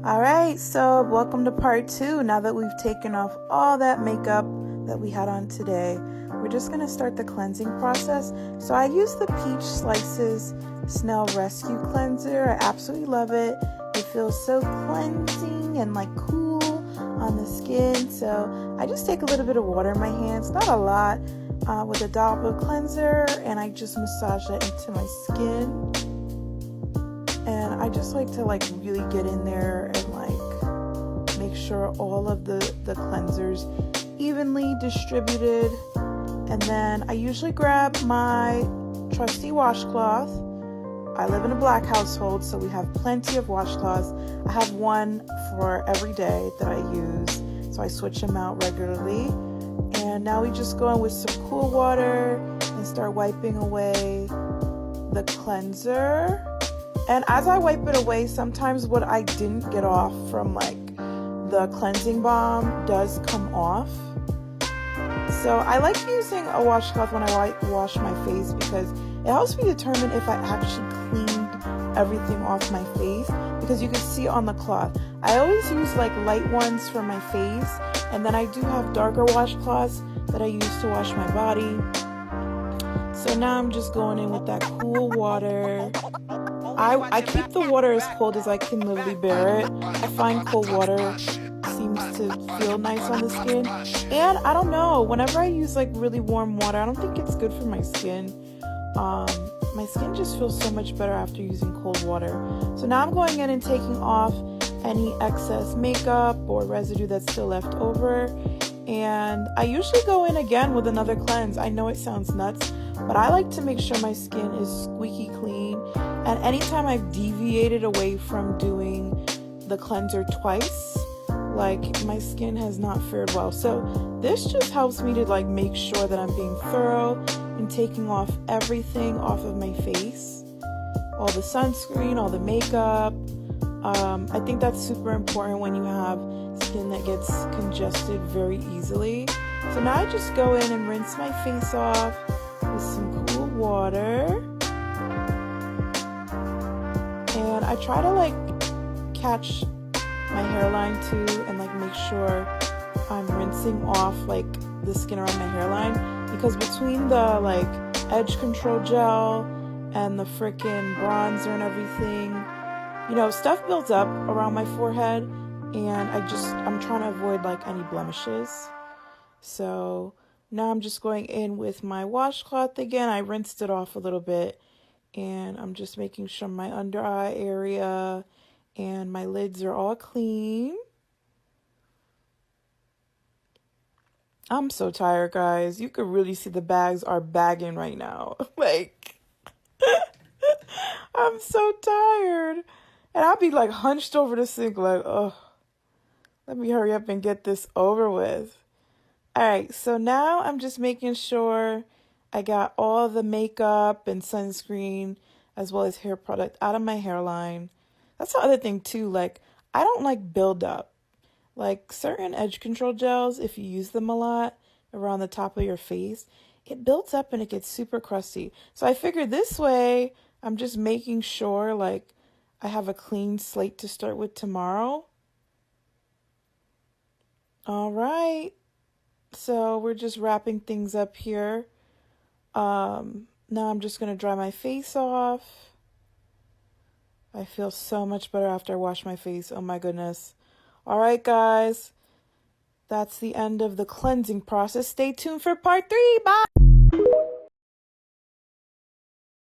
All right, so welcome to part 2. Now that we've taken off all that makeup that we had on today, we're just going to start the cleansing process. So I use the Peach Slices Snail Rescue Cleanser. I absolutely love it. It feels so cleansing and like cool on the skin. So I just take a little bit of water in my hands, not a lot, with a dollop of cleanser, and I just massage that into my skin. And I just like to really get in there and make sure all of the cleansers evenly distributed. And then I usually grab my trusty washcloth. I live in a black household, so we have plenty of washcloths. I have one for every day that I use, so I switch them out regularly. And now we just go in with some cool water and start wiping away the cleanser. And as I wipe it away, sometimes what I didn't get off from the cleansing balm does come off. So I like using a washcloth when I wash my face because it helps me determine if I actually cleaned everything off my face, because you can see on the cloth. I always use light ones for my face, and then I do have darker washcloths that I use to wash my body. So now I'm just going in with that cool water. I keep the water as cold as I can literally bear it. I find cold water seems to feel nice on the skin. And I don't know, whenever I use really warm water, I don't think it's good for my skin. My skin just feels so much better after using cold water. So now I'm going in and taking off any excess makeup or residue that's still left over. And I usually go in again with another cleanse. I know it sounds nuts, but I like to make sure my skin is squeaky clean. And anytime I've deviated away from doing the cleanser twice, my skin has not fared well. So this just helps me to make sure that I'm being thorough and taking off everything off of my face. All the sunscreen, all the makeup. I think that's super important when you have skin that gets congested very easily. So now I just go in and rinse my face off with some cool water. And I try to catch my hairline too and make sure I'm rinsing off the skin around my hairline, because between the edge control gel and the freaking bronzer and everything, stuff builds up around my forehead, and I'm trying to avoid any blemishes. So now I'm just going in with my washcloth again. I rinsed it off a little bit, and I'm just making sure my under eye area and my lids are all clean. I'm so tired, guys. You could really see the bags are bagging right now. I'm so tired. And I'll be hunched over the sink oh, let me hurry up and get this over with. All right, so now I'm just making sure I got all the makeup and sunscreen as well as hair product out of my hairline. That's the other thing too, I don't like buildup. Certain edge control gels, if you use them a lot around the top of your face, it builds up and it gets super crusty. So I figured this way, I'm just making sure I have a clean slate to start with tomorrow. All right. So we're just wrapping things up here. Now I'm just going to dry my face off. I feel so much better after I wash my face. Oh my goodness. All right, guys. That's the end of the cleansing process. Stay tuned for part 3. Bye.